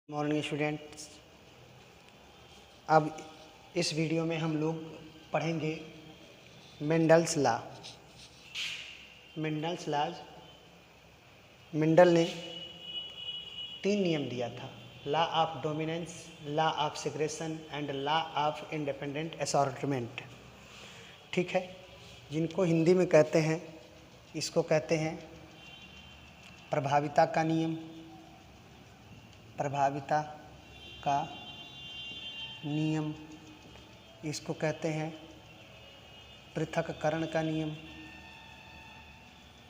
Morning students. अब इस video में हम लोग पढ़ेंगे Mendel's law. Mendel's laws, Mendel ने 3 नियम दिया था, law of dominance, law of segregation and law of independent assortment. ठीक है, जिनको हिंदी में कहते हैं, इसको कहते हैं प्रभाविता का नियम, प्रभाविता का नियम। इसको कहते हैं पृथक्करण का नियम,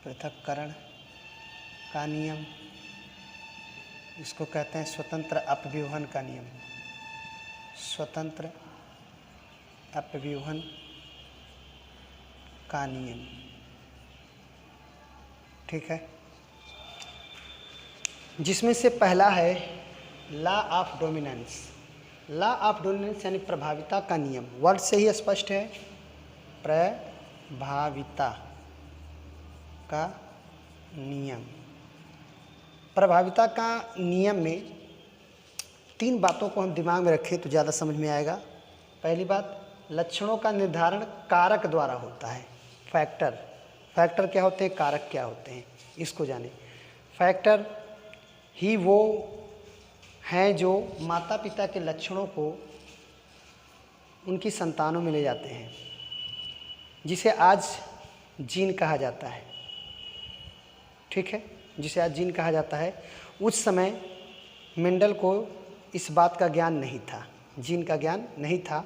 पृथक्करण का नियम। इसको कहते हैं स्वतंत्र अपव्यूहन का नियम, स्वतंत्र अपव्यूहन का नियम। ठीक है, जिसमें से पहला है law of dominance. Law of dominance यानी प्रभाविता का नियम, वर्ड से ही स्पष्ट है, प्रभाविता का नियम। प्रभाविता का नियम में 3 बातों को हम दिमाग में रखें तो ज़्यादा समझ में आएगा। पहली बात, लक्षणों का निर्धारण कारक द्वारा होता है। फैक्टर, फैक्टर क्या होते हैं, कारक क्या होते हैं, इसको जानें। फैक्टर ही वो हैं जो माता पिता के लक्षणों को उनकी संतानों में ले जाते हैं, जिसे आज जीन कहा जाता है। ठीक है, जिसे आज जीन कहा जाता है। उस समय मेंडल को इस बात का ज्ञान नहीं था, जीन का ज्ञान नहीं था।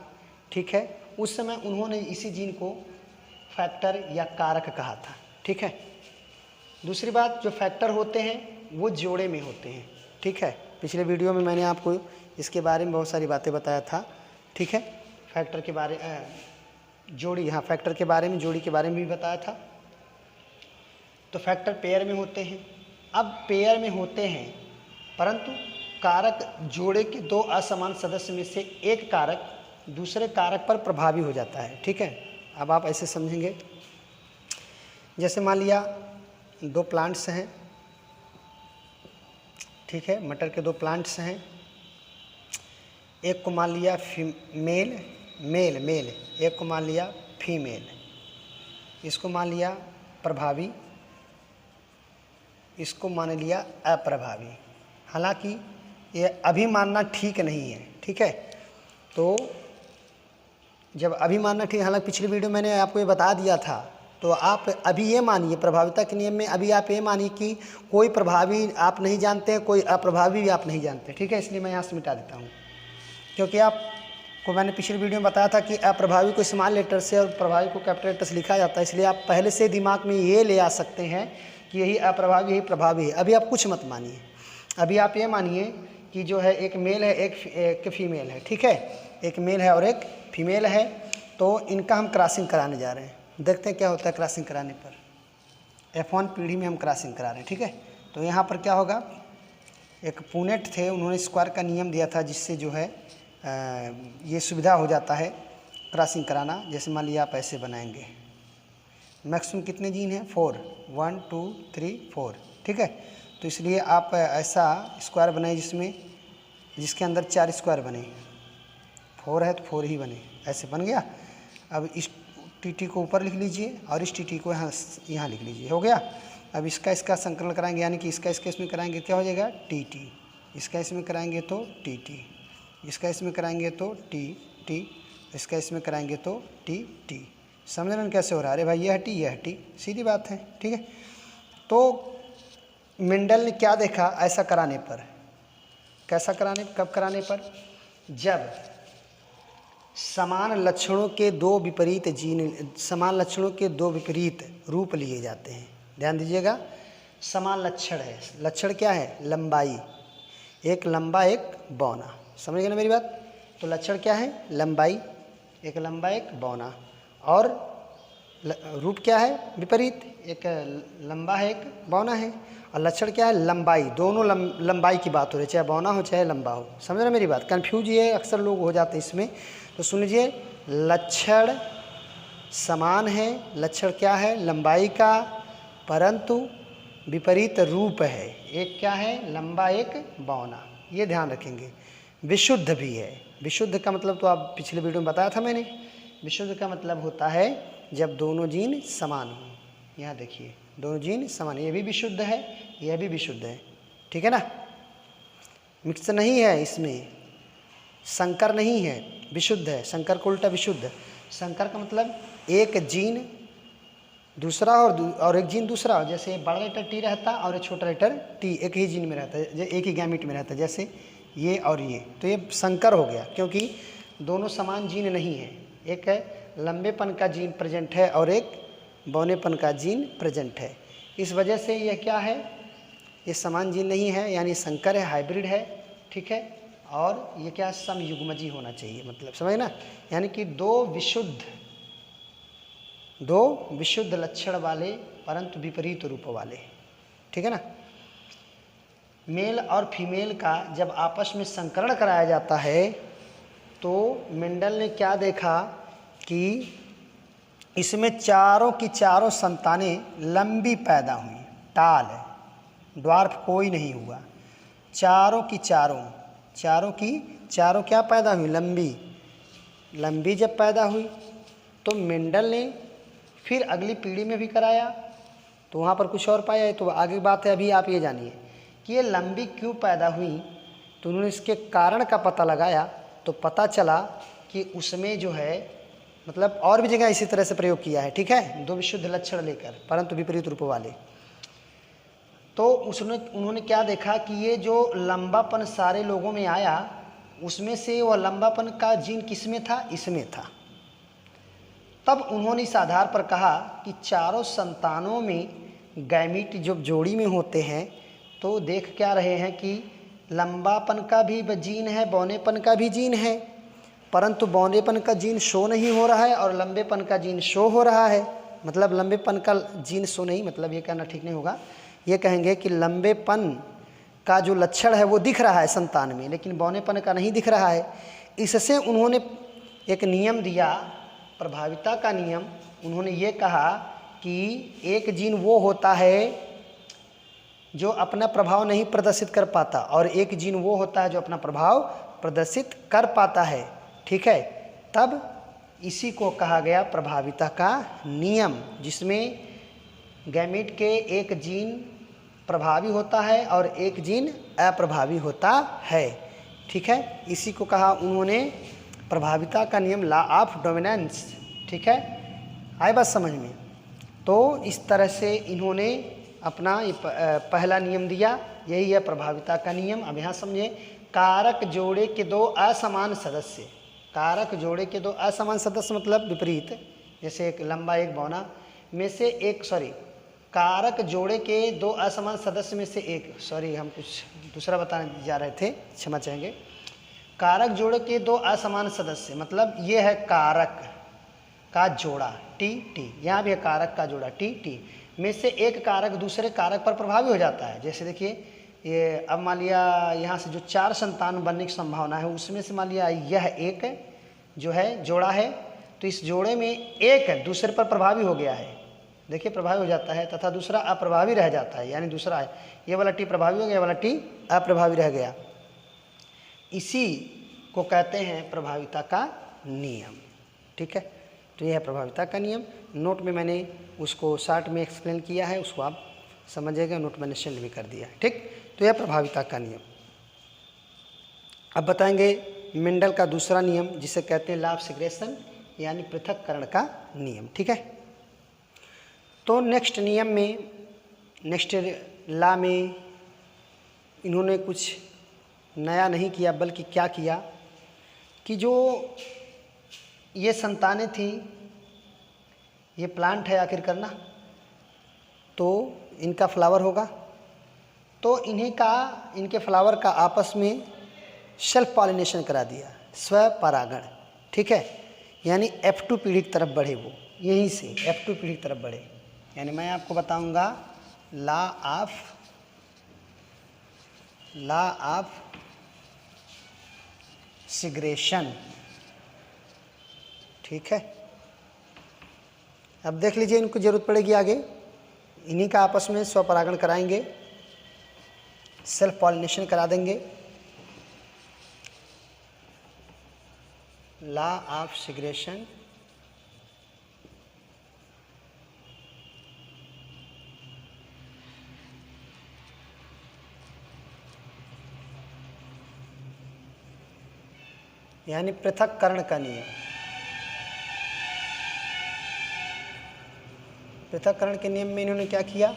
ठीक है, उस समय उन्होंने इसी जीन को फैक्टर या कारक कहा था। ठीक है, दूसरी बात, जो फैक्टर होते हैं वो जोड़े में होते हैं। ठीक है, पिछले वीडियो में मैंने आपको इसके बारे में बहुत सारी बातें बताया था। ठीक है, फैक्टर के बारे जोड़ी, हाँ फैक्टर के बारे में, जोड़ी के बारे में भी बताया था। तो फैक्टर पेयर में होते हैं। अब पेयर में होते हैं, परंतु कारक जोड़े के 2 असमान सदस्य में से एक कारक दूसरे कारक पर प्रभावी हो जाता है। ठीक है, अब आप ऐसे समझेंगे, जैसे मान लिया 2 प्लांट्स हैं। ठीक है, मटर के 2 प्लांट्स हैं। एक को मान लिया मेल, एक को मान लिया फीमेल। इसको मान लिया प्रभावी, इसको मान लिया अप्रभावी। हालांकि ये अभी मानना ठीक नहीं है। ठीक है, तो जब अभी मानना ठीक, हालांकि पिछली वीडियो मैंने आपको ये बता दिया था, तो आप अभी ये मानिए, प्रभाविता के नियम में अभी आप ये मानिए कि कोई प्रभावी आप नहीं जानते, कोई अप्रभावी भी आप नहीं जानते। ठीक है, इसलिए मैं यहाँ से मिटा देता हूँ, क्योंकि आपको मैंने पिछली वीडियो में बताया था कि अप्रभावी को स्मॉल लेटर से और प्रभावी को कैपिटल लेटर से लिखा जाता है। इसलिए आप पहले से दिमाग में ये ले आ सकते हैं कि यही अप्रभावी, यही प्रभावी है। अभी आप कुछ मत मानिए, अभी आप ये मानिए कि जो है एक मेल है, एक फीमेल है। ठीक है, एक मेल है और एक फीमेल है, तो इनका हम क्रॉसिंग कराने जा रहे हैं। देखते हैं क्या होता है क्रॉसिंग कराने पर। F1 पीढ़ी में हम क्रॉसिंग करा रहे हैं। ठीक है, तो यहाँ पर क्या होगा, एक पुनेट थे, उन्होंने स्क्वायर का नियम दिया था, जिससे जो है ये सुविधा हो जाता है क्रॉसिंग कराना। जैसे मान लिया आप ऐसे बनाएंगे, मैक्सिमम कितने जीन हैं, 4, 1 2 3 4। ठीक है, तो इसलिए आप ऐसा स्क्वायर बनाए जिसके अंदर 4 स्क्वायर बने। 4 है तो 4 ही बने, ऐसे बन गया। अब इस टी को ऊपर लिख लीजिए और इस टी को यहाँ लिख लीजिए, हो गया। अब इसका संकलन कराएंगे, यानी कि इसका इसमें कराएंगे, क्या हो जाएगा, टी। इसका इसमें कराएंगे तो टी, इसका इसमें कराएंगे तो टी, इसका इसमें कराएंगे तो टी। समझ रहे हैं कैसे हो रहा है? अरे भाई ये हटी, सीधी बात है। ठीक है, तो मेंडल ने क्या देखा ऐसा कराने पर, कैसा कराने, कब कराने पर, जब समान लक्षणों के 2 विपरीत जीन, समान लक्षणों के 2 विपरीत रूप लिए जाते हैं। ध्यान दीजिएगा, समान लक्षण है, लक्षण क्या है, लंबाई, एक लंबा एक बौना। समझ गए ना मेरी बात? तो लक्षण क्या है, लंबाई, एक लंबा एक बौना, और रूप क्या है, विपरीत, एक लंबा है एक बौना है। और लक्षण क्या है, लंबाई, दोनों लंबाई की बात हो रही है, चाहे बौना हो चाहे लंबा हो। समझ रहे मेरी बात? कन्फ्यूज ये अक्सर लोग हो जाते हैं इसमें। तो सुन लीजिए, लक्षण समान है, लक्षण क्या है, लंबाई का, परंतु विपरीत रूप है। एक क्या है, लंबा एक बौना। ये ध्यान रखेंगे। विशुद्ध भी है। विशुद्ध का मतलब तो आप पिछले वीडियो में बताया था मैंने। विशुद्ध का मतलब होता है जब दोनों जीन समान हों। यहाँ देखिए दोनों जीन समान, ये भी विशुद्ध है, यह भी विशुद्ध है, ठीक है ना। मिक्स नहीं है इसमें, संकर नहीं है, विशुद्ध है। संकर को उल्टा विशुद्ध। संकर का मतलब एक जीन दूसरा और एक जीन दूसरा, जैसे बड़ा लेटर टी रहता और एक छोटा लेटर टी एक ही जीन में रहता है, एक ही गैमीट में रहता है, जैसे ये और ये, तो ये संकर हो गया क्योंकि दोनों समान जीन नहीं है। एक लंबेपन का जीन प्रेजेंट है और एक बौनेपन का जीन प्रेजेंट है। इस वजह से यह क्या है, ये समान जीन नहीं है, यानी संकर है, हाइब्रिड है, ठीक है। और ये क्या, समयुग्मजी होना चाहिए, मतलब समझ ना, यानी कि दो विशुद्ध लक्षण वाले परंतु विपरीत रूप वाले, ठीक है ना। मेल और फीमेल का जब आपस में संकरण कराया जाता है तो मेंडल ने क्या देखा कि इसमें चारों की चारों संतानें लंबी पैदा हुई, टाल है, ड्वार्फ कोई नहीं हुआ। चारों की चारों क्या पैदा हुई, लंबी जब पैदा हुई तो मेंडल ने फिर अगली पीढ़ी में भी कराया तो वहाँ पर कुछ और पाया है। तो आगे बात है, अभी आप ये जानिए कि ये लंबी क्यों पैदा हुई। तो उन्होंने इसके कारण का पता लगाया तो पता चला कि उसमें जो है, मतलब और भी जगह इसी तरह से प्रयोग किया है, ठीक है, दो विशुद्ध लक्षण लेकर परंतु विपरीत रूप वाले। तो उन्होंने क्या देखा कि ये जो लंबापन सारे लोगों में आया उसमें से वह लंबापन का जीन किसमें था, इसमें था। तब उन्होंने इस आधार पर कहा कि चारों संतानों में गैमीट जो जोड़ी में होते हैं तो देख क्या रहे हैं कि लंबापन का भी जीन है, बौनेपन का भी जीन है, परंतु बौनेपन का जीन शो नहीं हो रहा है और लंबेपन का जीन शो हो रहा है। मतलब लंबेपन का जीन शो नहीं, मतलब ये कहना ठीक नहीं होगा, ये कहेंगे कि लंबेपन का जो लक्षण है वो दिख रहा है संतान में, लेकिन बौनेपन का नहीं दिख रहा है। इससे उन्होंने एक नियम दिया, प्रभाविता का नियम। उन्होंने ये कहा कि एक जीन वो होता है जो अपना प्रभाव नहीं प्रदर्शित कर पाता और एक जीन वो होता है जो अपना प्रभाव प्रदर्शित कर पाता है, ठीक है। तब इसी को कहा गया प्रभाविता का नियम, जिसमें गैमीट के एक जीन प्रभावी होता है और एक जीन अप्रभावी होता है, ठीक है। इसी को कहा उन्होंने प्रभाविता का नियम, लॉ ऑफ डोमिनेंस, ठीक है। आए बात समझ में। तो इस तरह से इन्होंने अपना पहला नियम दिया, यही है प्रभाविता का नियम। अब यहाँ समझे, कारक जोड़े के दो असमान सदस्य, कारक जोड़े के दो असमान सदस्य मतलब विपरीत, जैसे एक लंबा एक बौना में से एक, कारक जोड़े के दो असमान सदस्य में से एक, हम कुछ दूसरा बताने जा रहे थे, क्षमा चाहेंगे। कारक जोड़े के दो असमान सदस्य मतलब ये है कारक का जोड़ा टी, यहाँ भी है कारक का जोड़ा टी में से एक कारक दूसरे कारक पर प्रभावी हो जाता है। जैसे देखिए, ये अब मान लिया यहाँ से जो 4 संतान बनने की संभावना है उसमें से मान लिया यह एक जो है जोड़ा है, तो इस जोड़े में एक दूसरे पर प्रभावी हो गया है, देखिए प्रभावी हो जाता है, तथा दूसरा अप्रभावी रह जाता है, यानी दूसरा है ये वाला टी प्रभावी हो गया, ये वाला टी अप्रभावी रह गया। इसी को कहते हैं प्रभाविता का नियम, ठीक है। तो यह है प्रभाविता का नियम। नोट में मैंने उसको शॉर्ट में एक्सप्लेन किया है, उसको आप समझिएगा, नोट मैंने सेंड भी कर दिया है, ठीक। तो यह प्रभाविता का नियम। अब बताएंगे मेंडल का दूसरा नियम जिसे कहते हैं लॉ ऑफ सेग्रेगेशन, यानी पृथक्करण का नियम, ठीक है। तो नेक्स्ट नियम में, नेक्स्ट लॉ में इन्होंने कुछ नया नहीं किया, बल्कि क्या किया कि जो ये संतानें थी, ये प्लांट है आखिर करना, तो इनका फ्लावर होगा, तो इनके फ्लावर का आपस में सेल्फ पॉलिनेशन करा दिया, स्वपरागण, ठीक है। यानी F2 पीढ़ी की तरफ बढ़े, वो यहीं से F2 पीढ़ी की तरफ बढ़े। यानी मैं आपको बताऊंगा लॉ ऑफ सेग्रेगेशन, ठीक है। अब देख लीजिए, इनको जरूरत पड़ेगी आगे, इन्हीं का आपस में स्वपरागण कराएंगे, सेल्फ पॉलिनेशन करा देंगे, लॉ ऑफ सेग्रेगेशन यानी पृथक्करण का नियम। पृथक्करण के नियम में इन्होंने क्या किया,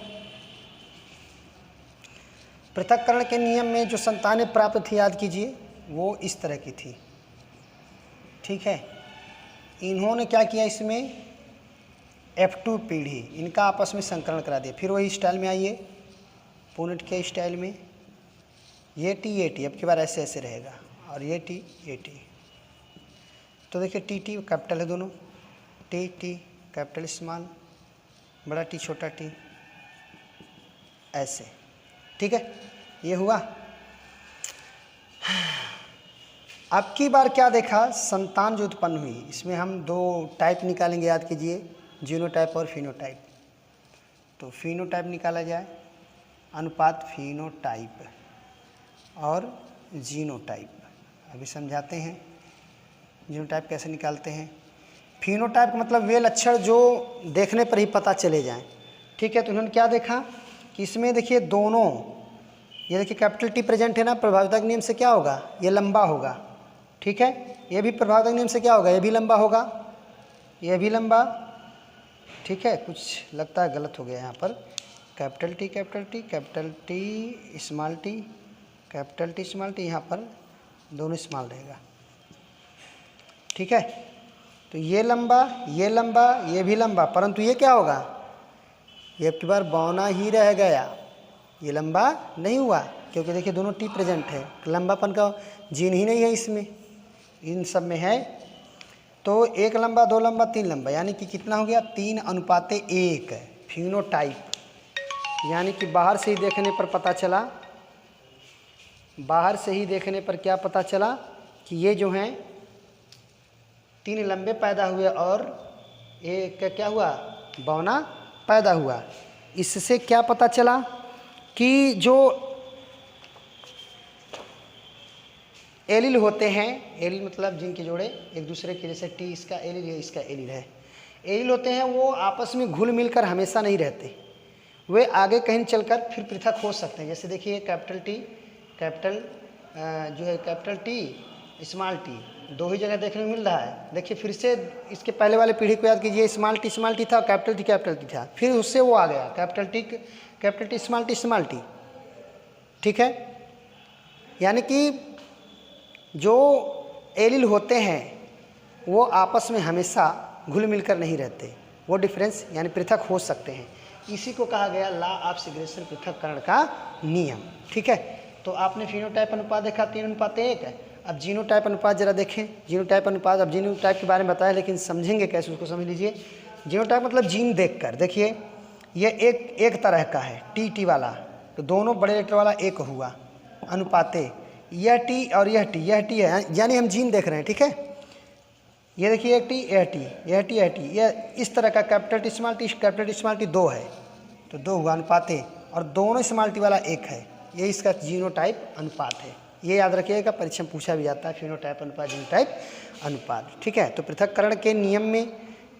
पृथक्करण के नियम में जो संतानें प्राप्त थी, याद कीजिए, वो इस तरह की थी। ठीक है, इन्होंने क्या किया, इसमें F2 पीढ़ी इनका आपस में संकरण करा दिया। फिर वही स्टाइल में आइए, पुनेट के स्टाइल में, ये टी अब की बार ऐसे ऐसे रहेगा, और ये टी। तो देखिए टी कैपिटल है दोनों, टी कैपिटल स्मॉल, बड़ा टी छोटा टी, ऐसे। ठीक है, ये हुआ। अब की बार क्या देखा, संतान जो उत्पन्न हुई, इसमें हम दो टाइप निकालेंगे, याद कीजिए, जीनोटाइप और फिनोटाइप। तो फिनोटाइप निकाला जाए, अनुपात फिनोटाइप और जीनोटाइप। अभी समझाते हैं जीनोटाइप कैसे निकालते हैं। फिनोटाइप का मतलब वे लक्षण जो देखने पर ही पता चले जाएं। ठीक है, तो उन्होंने क्या देखा कि इसमें देखिए दोनों, ये देखिए कैपिटल टी प्रेजेंट है ना, प्रभाविता के नियम से क्या होगा, ये लंबा होगा। ठीक है, ये भी प्रभाविता के नियम से क्या होगा, ये भी लंबा होगा, ये भी लंबा। ठीक है, कुछ लगता है गलत हो गया यहाँ पर, capital T small T, capital T small T, यहाँ पर दोनों स्मॉल रहेगा। ठीक है, तो ये लंबा, ये भी लंबा, परंतु ये क्या होगा, ये एक बार बौना ही रह गया, ये लंबा नहीं हुआ, क्योंकि देखिए दोनों टी प्रेजेंट है, लंबापन का जीन ही नहीं है इसमें, इन सब में है। तो एक लंबा, दो लंबा, तीन लंबा, यानी कि कितना हो गया, 3:1 फिनोटाइप। यानी कि बाहर से ही देखने पर पता चला, बाहर से ही देखने पर क्या पता चला कि ये जो हैं 3 लंबे पैदा हुए और एक क्या हुआ, बौना पैदा हुआ। इससे क्या पता चला कि जो एलील होते हैं, एलील मतलब जिनके जोड़े एक दूसरे के, जैसे टी इसका एलील है, इसका एलील है, एलील होते हैं, वो आपस में घुल मिलकर हमेशा नहीं रहते, वे आगे कहीं चलकर फिर पृथक हो सकते हैं। जैसे देखिए कैपिटल टी, जो है कैपिटल टी स्मॉल टी, दो ही जगह देखने को मिल रहा है। देखिए फिर से इसके पहले वाले पीढ़ी को याद कीजिए, स्मॉल टी था, कैपिटल टी था, फिर उससे वो आ गया कैपिटल टी स्मॉल टी। ठीक है, यानी कि जो एलील होते हैं वो आपस में हमेशा घुल मिलकर नहीं रहते, वो डिफरेंस यानी पृथक हो सकते हैं। इसी को कहा गया लॉ ऑफ सेग्रेगेशन, पृथक्करण का नियम। ठीक है, तो आपने फिनोटाइप अनुपात देखा 3:1 है। अब जीनोटाइप अनुपात जरा देखें, जीनोटाइप अनुपात, अब जीनोटाइप के बारे में बताया, लेकिन समझेंगे कैसे उसको समझ लीजिए। जीनोटाइप मतलब जीन देखकर, देखिए ये एक तरह का है, टी वाला, तो दोनों बड़े लेटर वाला एक हुआ, अनुपाते, यह टी और यह टी है, यानी हम जीन देख रहे हैं। ठीक है, ये देखिए एक टी, यह टी, यह इस तरह का कैपिटल टी स्मॉल टी 2 है, तो 2 हुआ अनुपाते, और दोनों स्मॉल टी वाला 1 है, ये इसका जीनोटाइप अनुपात है। ये याद रखिएगा, परीक्षा में पूछा भी जाता है, फिनोटाइप अनुपात, जीनोटाइप अनुपात। ठीक है, तो पृथक्करण के नियम में,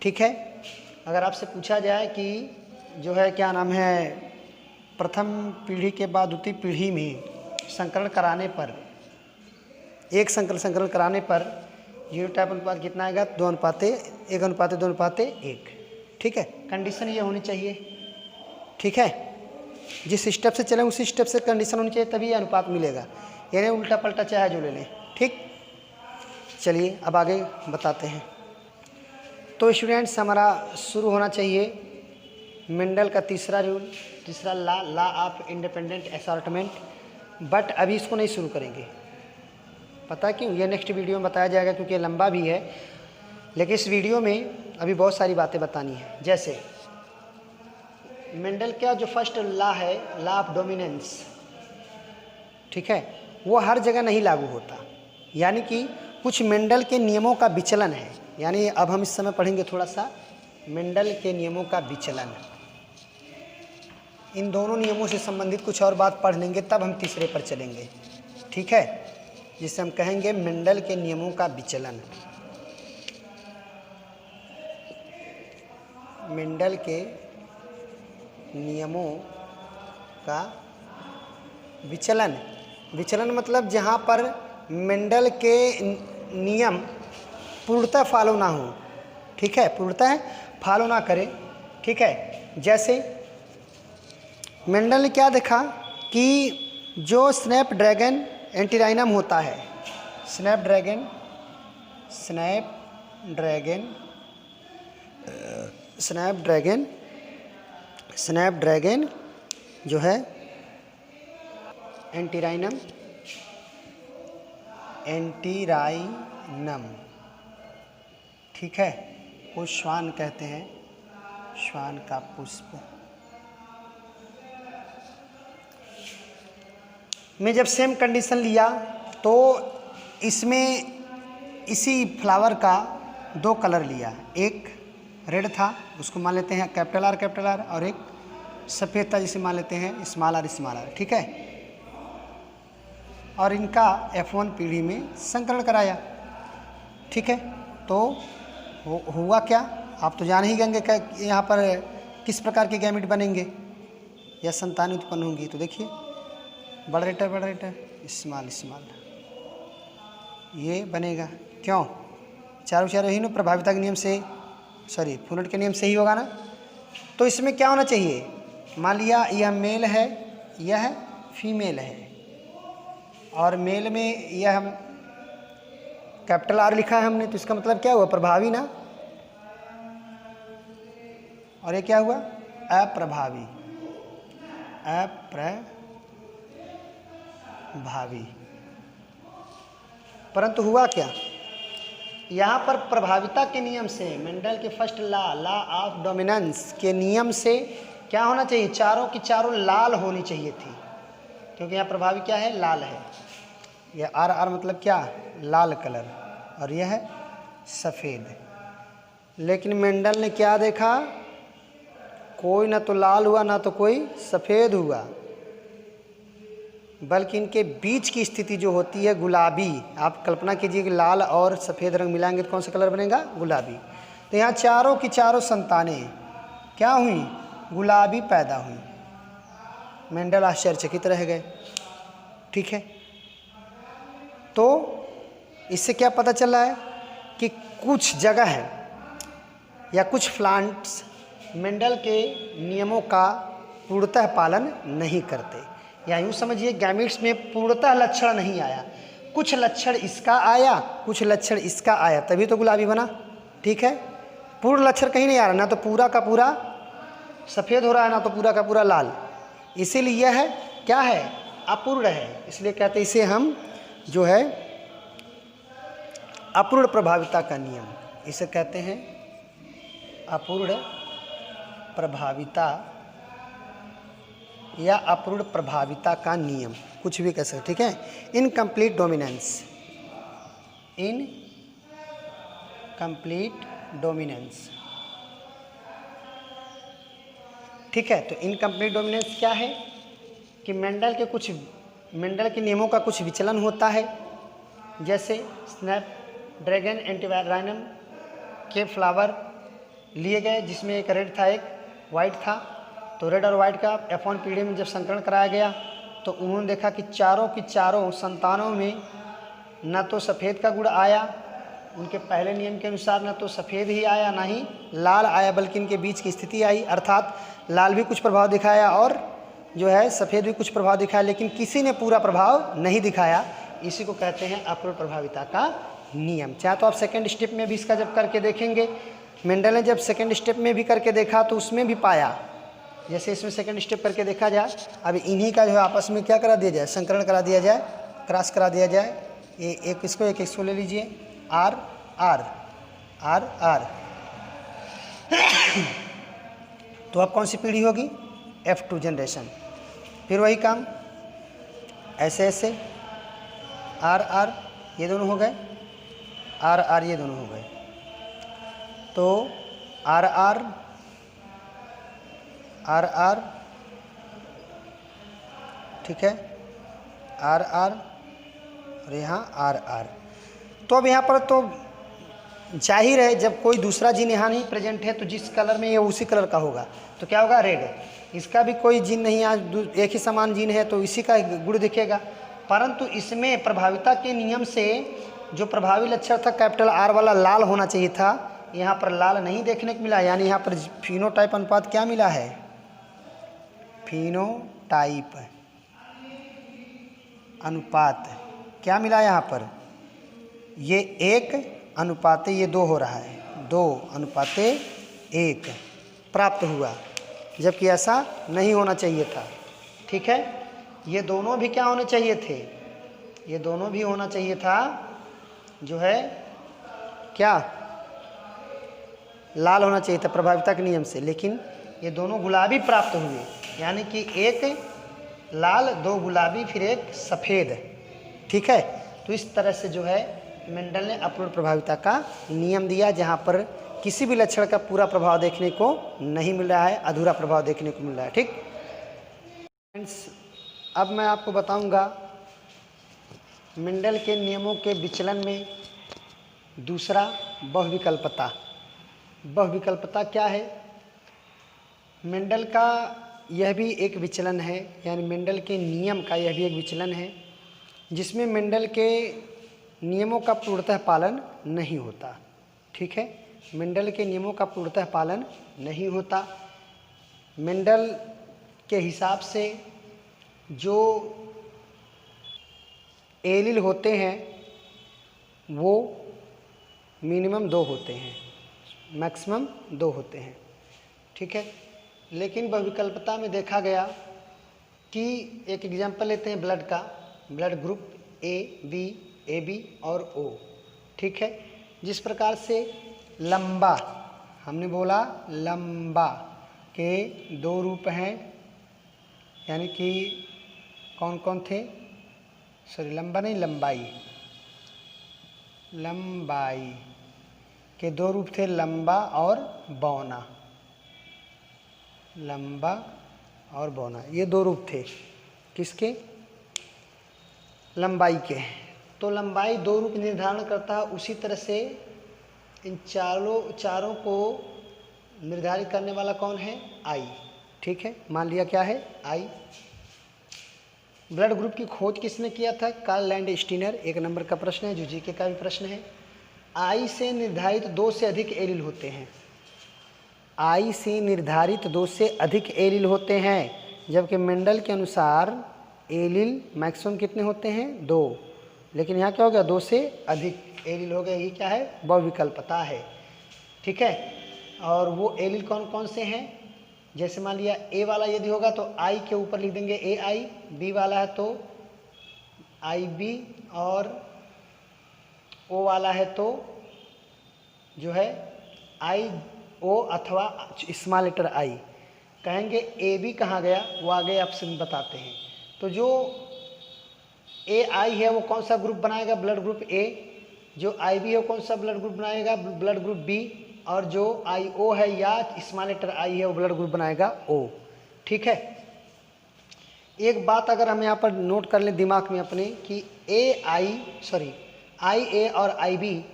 ठीक है, अगर आपसे पूछा जाए कि जो है क्या नाम है, प्रथम पीढ़ी के बाद द्वितीय पीढ़ी में संकरण कराने पर, एक संकरण कराने पर जीनोटाइप अनुपात कितना आएगा, 2:1 ठीक है, कंडीशन ये होनी चाहिए। ठीक है, जिस स्टेप से चलें उसी स्टेप से कंडीशन होनी चाहिए, तभी ये अनुपात मिलेगा, यानी उल्टा पलटा चाहे जो ले लें। ठीक, चलिए अब आगे बताते हैं। तो स्टूडेंट्स, हमारा शुरू होना चाहिए मेंडल का तीसरा रूल, तीसरा law of independent assortment, but अभी इसको नहीं शुरू करेंगे। पता है क्यों, ये नेक्स्ट वीडियो में बताया जाएगा, क्योंकि ये लंबा भी है, लेकिन इस वीडियो में अभी बहुत सारी बातें बतानी है। जैसे मेंडल का जो फर्स्ट लॉ है, लॉ ऑफ डोमिनेंस, ठीक है, वो हर जगह नहीं लागू होता, यानी कि कुछ मेंडल के नियमों का विचलन है। यानी अब हम इस समय पढ़ेंगे थोड़ा सा मेंडल के नियमों का विचलन, इन दोनों नियमों से संबंधित कुछ और बात पढ़ लेंगे, तब हम तीसरे पर चलेंगे। ठीक है, जिसे हम कहेंगे मेंडल के नियमों का विचलन। मेंडल के नियमों का विचलन। विचलन मतलब जहाँ पर मेंडल के नियम पूर्णतः फॉलो ना हो, ठीक है, पूर्णतः फॉलो ना करे, ठीक है। जैसे मेंडल ने क्या देखा कि जो स्नैपड्रैगन एंटीराइनम होता है, स्नैपड्रैगन जो है एंटीराइनम ठीक है, वो श्वान कहते हैं, श्वान का पुष्प में जब सेम कंडीशन लिया तो इसमें इसी फ्लावर का दो कलर लिया, एक रेड था उसको मान लेते हैं कैपिटल आर और एक सफ़ेद था जिसे मान लेते हैं स्मॉल आर, ठीक है। और इनका F1 पीढ़ी में संकरण कराया, ठीक है। तो हुआ क्या, आप तो जान ही गएंगे कि यहाँ पर किस प्रकार के गैमेट बनेंगे या संतानें उत्पन्न होंगी। तो देखिए बड़ा रेटर स्मॉल ये बनेगा, क्यों, चारों ही ना प्रभाविता के नियम से, सॉरी फूनट के नियम से ही होगा ना। तो इसमें क्या होना चाहिए, मान लिया यह मेल है, यह फीमेल है, और मेल में यह हम कैपिटल आर लिखा है हमने, तो इसका मतलब क्या हुआ, प्रभावी ना, और ये क्या हुआ, अप्रभावी, परंतु हुआ क्या, यहाँ पर प्रभाविता के नियम से, मेंडल के फर्स्ट लॉ ऑफ डोमिनेंस के नियम से क्या होना चाहिए, चारों की चारों लाल होनी चाहिए थी, क्योंकि यहाँ प्रभावी क्या है, लाल है। यह आर मतलब क्या, लाल कलर, और यह है सफ़ेद। लेकिन मेंडल ने क्या देखा, कोई ना तो लाल हुआ ना तो कोई सफ़ेद हुआ, बल्कि इनके बीच की स्थिति जो होती है गुलाबी। आप कल्पना कीजिए कि लाल और सफ़ेद रंग मिलाएंगे तो कौन सा कलर बनेगा, गुलाबी। तो यहाँ चारों की चारों संतानें क्या हुई, गुलाबी पैदा हुई। मेंडल आश्चर्यचकित रह गए, ठीक है। तो इससे क्या पता चल रहा है कि कुछ जगह है या कुछ प्लांट्स मेंडल के नियमों का पूर्णतः पालन नहीं करते, या यूँ समझिए गैमीट्स में पूर्णतः लक्षण नहीं आया, कुछ लक्षण इसका आया, कुछ लक्षण इसका आया, तभी तो गुलाबी बना, ठीक है। पूर्ण लक्षण कहीं नहीं आ रहा, ना तो पूरा का पूरा सफ़ेद हो रहा है ना तो पूरा का पूरा लाल, इसीलिए यह है क्या है, अपूर्ण है। इसलिए कहते हैं इसे हम जो है अपूर्ण प्रभाविता का नियम, इसे कहते हैं अपूर्ण प्रभाविता या अपूर्ण प्रभाविता का नियम, कुछ भी कह सकते, ठीक है। इनकम्प्लीट डोमिनेंस, ठीक है। तो इनकम्प्लीट डोमिनेंस क्या है कि मेंडल के नियमों का कुछ विचलन होता है। जैसे स्नैपड्रैगन एंटीराइनम के फ्लावर लिए गए, जिसमें एक रेड था एक वाइट था, तो रेड और वाइट का F1 पीढ़ी में जब संकरण कराया गया तो उन्होंने देखा कि चारों की चारों संतानों में न तो सफ़ेद का गुण आया, उनके पहले नियम के अनुसार न तो सफ़ेद ही आया ना ही लाल आया, बल्कि इनके बीच की स्थिति आई, अर्थात लाल भी कुछ प्रभाव दिखाया और जो है सफ़ेद भी कुछ प्रभाव दिखाया, लेकिन किसी ने पूरा प्रभाव नहीं दिखाया। इसी को कहते हैं अपूर्ण प्रभाविता का नियम। चाहे तो आप सेकेंड स्टेप में भी इसका जब करके देखेंगे, मेंडल ने जब सेकेंड स्टेप में भी करके देखा तो उसमें भी पाया, जैसे इसमें सेकेंड स्टेप करके देखा जाए, अब इन्हीं का जो है आपस में क्या करा दिया जाए, संकरण करा दिया जाए, क्रॉस करा दिया जाए, ये एक इसको ले लीजिए, आर आर आर आर तो अब कौन सी पीढ़ी होगी, F2 जनरेशन। फिर वही काम ऐसे ऐसे आर आर ये दोनों हो गए, आर आर ये दोनों हो गए, तो आर आर आर आर, ठीक है, आर आर और यहाँ आर आर। तो अब यहाँ पर तो जाहिर है जब कोई दूसरा जीन यहाँ नहीं प्रेजेंट है तो जिस कलर में ये उसी कलर का होगा, तो क्या होगा, रेड। इसका भी कोई जीन नहीं, आज एक ही समान जीन है तो इसी का गुण दिखेगा। परंतु इसमें प्रभाविता के नियम से जो प्रभावी लक्षण था कैपिटल R वाला लाल होना चाहिए था, यहाँ पर लाल नहीं देखने को मिला, यानी यहाँ पर फिनोटाइप अनुपात क्या मिला है, फिनोटाइप अनुपात क्या मिला यहाँ पर, ये 1:, ये 2 हो रहा है, 2:1 प्राप्त हुआ, जबकि ऐसा नहीं होना चाहिए था। ठीक है, ये दोनों भी क्या होने चाहिए थे, ये दोनों भी होना चाहिए था जो है क्या, लाल होना चाहिए था प्रभाविता के नियम से, लेकिन ये दोनों गुलाबी प्राप्त हुए, यानी कि 1 लाल 2 गुलाबी फिर 1 सफ़ेद। ठीक है, तो इस तरह से जो है मेंडल ने अपरूढ़ प्रभाविता का नियम दिया, जहाँ पर किसी भी लक्षण का पूरा प्रभाव देखने को नहीं मिल रहा है, अधूरा प्रभाव देखने को मिल रहा है। ठीक फ्रेंड्स, अब मैं आपको बताऊंगा मेंडल के नियमों के विचलन में दूसरा बहुविकल्पता। बहुविकल्पता क्या है, मेंडल का यह भी एक विचलन है, यानी मेंडल के नियम का यह भी एक विचलन है, जिसमें मेंडल के नियमों का पूर्णतः पालन नहीं होता। ठीक है, मेंडल के नियमों का पूर्णतः पालन नहीं होता। मेंडल के हिसाब से जो एलील होते हैं वो मिनिमम 2 होते हैं, मैक्सिमम 2 होते हैं। ठीक है, लेकिन बहुविकल्पता में देखा गया कि एक एग्जाम्पल लेते हैं ब्लड का, blood group A, B, AB और O। ठीक है, जिस प्रकार से लंबा, हमने बोला लंबा के 2 रूप हैं, यानी कि कौन कौन थे, सॉरी लंबा नहीं, लंबाई, लंबाई के 2 रूप थे, लंबा और बौना, लंबा और बौना, ये 2 रूप थे किसके, लंबाई के। तो लंबाई 2 रूप निर्धारण करता है, उसी तरह से इन चारों को निर्धारित करने वाला कौन है, आई। ठीक है, मान लिया क्या है, आई। ब्लड ग्रुप की खोज किसने किया था, कार्ल लैंडस्टीनर। 1 नंबर का प्रश्न है, जो जीके का भी प्रश्न है। आई से निर्धारित 2 से अधिक एलील होते हैं, आई से निर्धारित 2 से अधिक एलील होते हैं, जबकि मेंडल के अनुसार एलील मैक्सिमम कितने होते हैं, 2, लेकिन यहाँ क्या हो गया, 2 से अधिक एलील हो गए, ये क्या है, बहुविकल्पता है। ठीक है, और वो एलील कौन कौन से हैं, जैसे मान लिया ए वाला यदि होगा तो आई के ऊपर लिख देंगे ए आई, बी वाला है तो आई बी, और ओ वाला है तो जो है आई ओ अथवा स्मॉल लेटर आई। कहेंगे ए बी कहाँ गया, वो आगे ऑप्शन बताते हैं। तो जो ए आई है वो कौन सा ग्रुप बनाएगा, ब्लड ग्रुप ए। जो आई बी है वो कौन सा ब्लड ग्रुप बनाएगा, ब्लड ग्रुप बी। और जो आई ओ है या स्मॉल लेटर आई है वो ब्लड ग्रुप बनाएगा ओ। ठीक है, एक बात अगर हम यहाँ पर नोट कर लें दिमाग में अपने कि आई ए और आई बी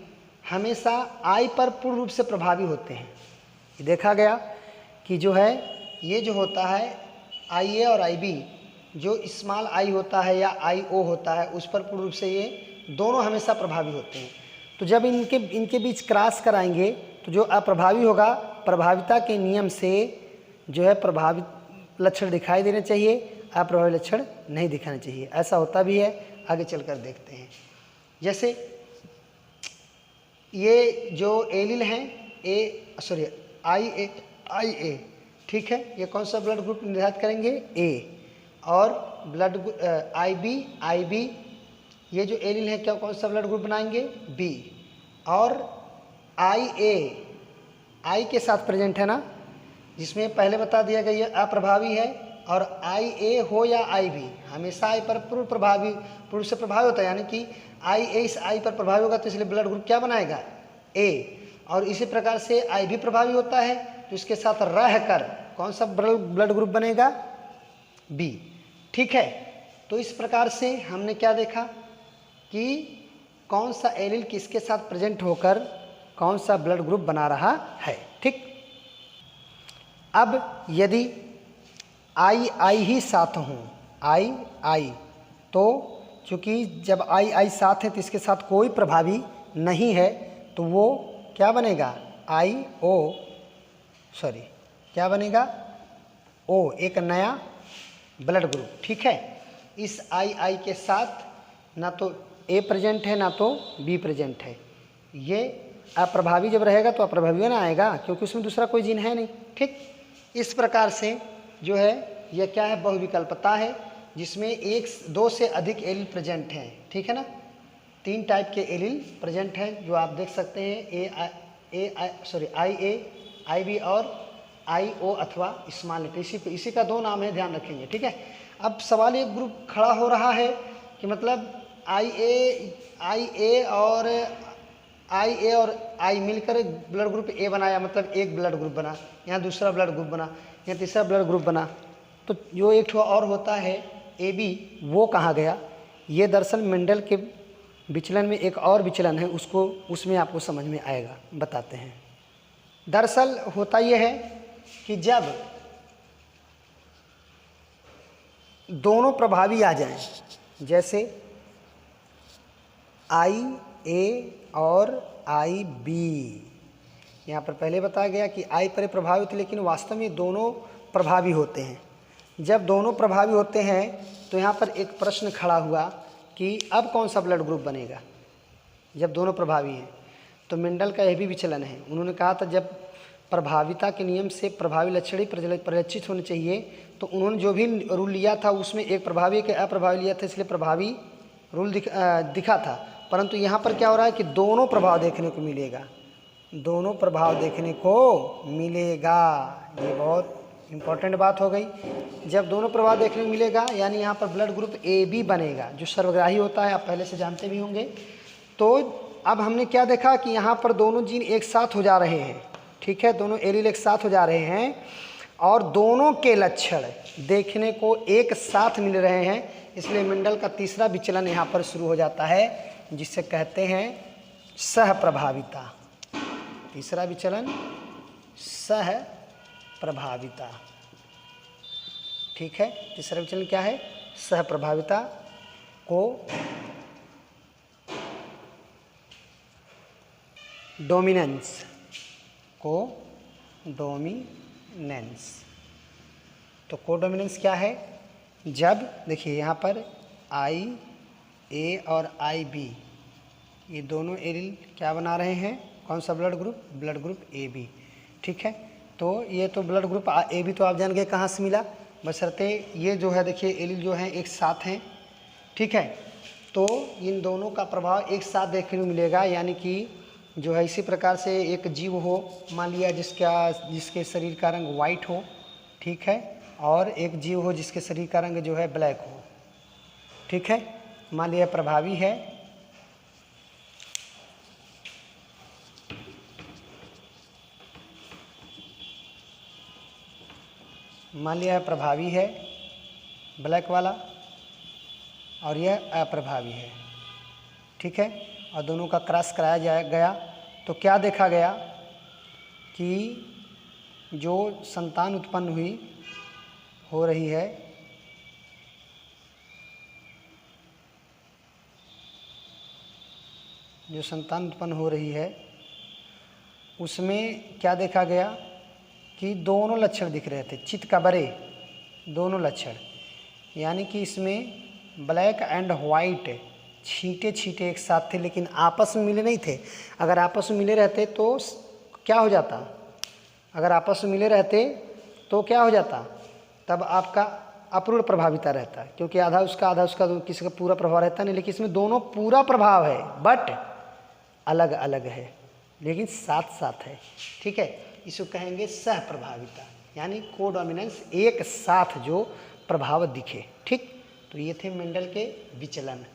हमेशा आई पर पूर्ण रूप से प्रभावी होते हैं। देखा गया कि जो है ये जो होता है आई ए और आई बी, जो स्मॉल आई होता है या आई ओ होता है उस पर पूर्ण रूप से ये दोनों हमेशा प्रभावी होते हैं। तो जब इनके बीच क्रॉस कराएंगे तो जो अप्रभावी होगा, प्रभाविता के नियम से जो है प्रभावित लक्षण दिखाई देने चाहिए, अप्रभावी लक्षण नहीं दिखाने चाहिए। ऐसा होता भी है, आगे चलकर देखते हैं। जैसे ये जो एलील हैं आई ए, ठीक है, ये कौन सा ब्लड ग्रुप निर्धारित करेंगे, ए। और ब्लड आई बी ये जो एलील है क्या कौन सा ब्लड ग्रुप बनाएंगे, बी। और आई के साथ प्रेजेंट है ना, जिसमें पहले बता दिया गया ये अप्रभावी है। और आई ए हो या आई बी हमेशा आई पर पूर्व से प्रभावी होता है, यानी कि आई ए इस आई पर प्रभावी होगा तो इसलिए ब्लड ग्रुप क्या बनाएगा, ए। और इसी प्रकार से आई भी प्रभावी होता है तो इसके साथ रहकर कौन सा ब्लड ग्रुप बनेगा, बी। ठीक है, तो इस प्रकार से हमने क्या देखा कि कौन सा एलील किसके साथ प्रेजेंट होकर कौन सा ब्लड ग्रुप बना रहा है। ठीक, अब यदि आई ही साथ हों, आई तो चूँकि जब आई साथ है तो इसके साथ कोई प्रभावी नहीं है, तो वो क्या बनेगा, क्या बनेगा, ओ, एक नया ब्लड ग्रुप। ठीक है, इस आई के साथ ना तो ए प्रेजेंट है ना तो बी प्रेजेंट है। ये अप्रभावी जब रहेगा तो अप्रभावी ना आएगा, क्योंकि उसमें दूसरा कोई जीन है नहीं। ठीक, इस प्रकार से जो है यह क्या है, बहुविकल्पता है, जिसमें दो से अधिक एलील प्रेजेंट हैं। ठीक है ना, 3 टाइप के एलील प्रेजेंट हैं जो आप देख सकते हैं, आई ए, आई बी और आई ओ अथवा स्मॉल लेटर। इसी का 2 नाम है, ध्यान रखेंगे। ठीक है, अब सवाल एक ग्रुप खड़ा हो रहा है कि मतलब आई ए और आई मिलकर एक ब्लड ग्रुप ए बनाया, मतलब एक ब्लड ग्रुप बना, यहाँ दूसरा ब्लड ग्रुप बना, यहाँ तीसरा ब्लड ग्रुप बना, तो जो एक और होता है ए बी, वो कहाँ गया। ये दरअसल मेंडल के विचलन में एक और विचलन है, उसमें आपको समझ में आएगा, बताते हैं। दरअसल होता यह है कि जब दोनों प्रभावी आ जाएं, जैसे आई ए और आई बी, यहाँ पर पहले बताया गया कि आई पर प्रभावी होते, लेकिन वास्तव में दोनों प्रभावी होते हैं। जब दोनों प्रभावी होते हैं तो यहाँ पर एक प्रश्न खड़ा हुआ कि अब कौन सा ब्लड ग्रुप बनेगा जब दोनों प्रभावी हैं। तो मेंडल का यह भी विचलन है। उन्होंने कहा था जब प्रभाविता के नियम से प्रभावी लक्षण ही परिलक्षित होने चाहिए, तो उन्होंने जो भी रूल लिया था उसमें एक प्रभावी एक अप्रभावी लिया था, इसलिए प्रभावी रूल दिखा था। परंतु यहाँ पर क्या हो रहा है कि दोनों प्रभाव देखने को मिलेगा, दोनों प्रभाव देखने को मिलेगा। ये बहुत इम्पोर्टेंट बात हो गई। जब दोनों प्रभाव देखने को मिलेगा यानी यहाँ पर ब्लड ग्रुप ए बी बनेगा, जो सर्वग्राही होता है, आप पहले से जानते भी होंगे। तो अब हमने क्या देखा कि यहाँ पर दोनों जीन एक साथ हो जा रहे हैं। ठीक है, दोनों एलील एक साथ हो जा रहे हैं और दोनों के लक्षण देखने को एक साथ मिल रहे हैं, इसलिए मेंडल का तीसरा विचलन यहाँ पर शुरू हो जाता है, जिसे कहते हैं सहप्रभाविता। तीसरा विचलन सहप्रभाविता। ठीक है, तीसरा विचलन क्या है, सहप्रभाविता को डोमिनेंस तो कोडोमिनेंस क्या है, जब देखिए यहाँ पर आई ए और आई बी ये दोनों एलील क्या बना रहे हैं, कौन सा ब्लड ग्रुप ए बी। ठीक है, तो ये तो ब्लड ग्रुप ए बी तो आप जान गए कहाँ से मिला, बशर्ते ये जो है देखिए एलील जो है एक साथ हैं। ठीक है, तो इन दोनों का प्रभाव एक साथ देखने को मिलेगा, यानी कि जो है इसी प्रकार से एक जीव हो, मान लिया जिसके शरीर का रंग वाइट हो। ठीक है, और एक जीव हो जिसके शरीर का रंग जो है ब्लैक हो। ठीक है, मान लिया प्रभावी है, मान लिया प्रभावी है ब्लैक वाला और यह अप्रभावी है। ठीक है, और दोनों का क्रॉस कराया गया तो क्या देखा गया कि जो संतान उत्पन्न हो रही है उसमें क्या देखा गया कि दोनों लक्षण दिख रहे थे, चित्त का बरे दोनों लक्षण, यानी कि इसमें ब्लैक एंड वाइट छींटे एक साथ थे, लेकिन आपस में मिले नहीं थे। अगर आपस में मिले रहते तो क्या हो जाता, तब आपका अपूर्ण प्रभाविता रहता, क्योंकि आधा उसका किसी का पूरा प्रभाव रहता नहीं। लेकिन इसमें दोनों पूरा प्रभाव है, बट अलग अलग है, लेकिन साथ साथ है। ठीक है, इसको कहेंगे सहप्रभाविता, यानी कोडोमिनेंस, एक साथ जो प्रभाव दिखे। ठीक, तो ये थे मेंडल के विचलन।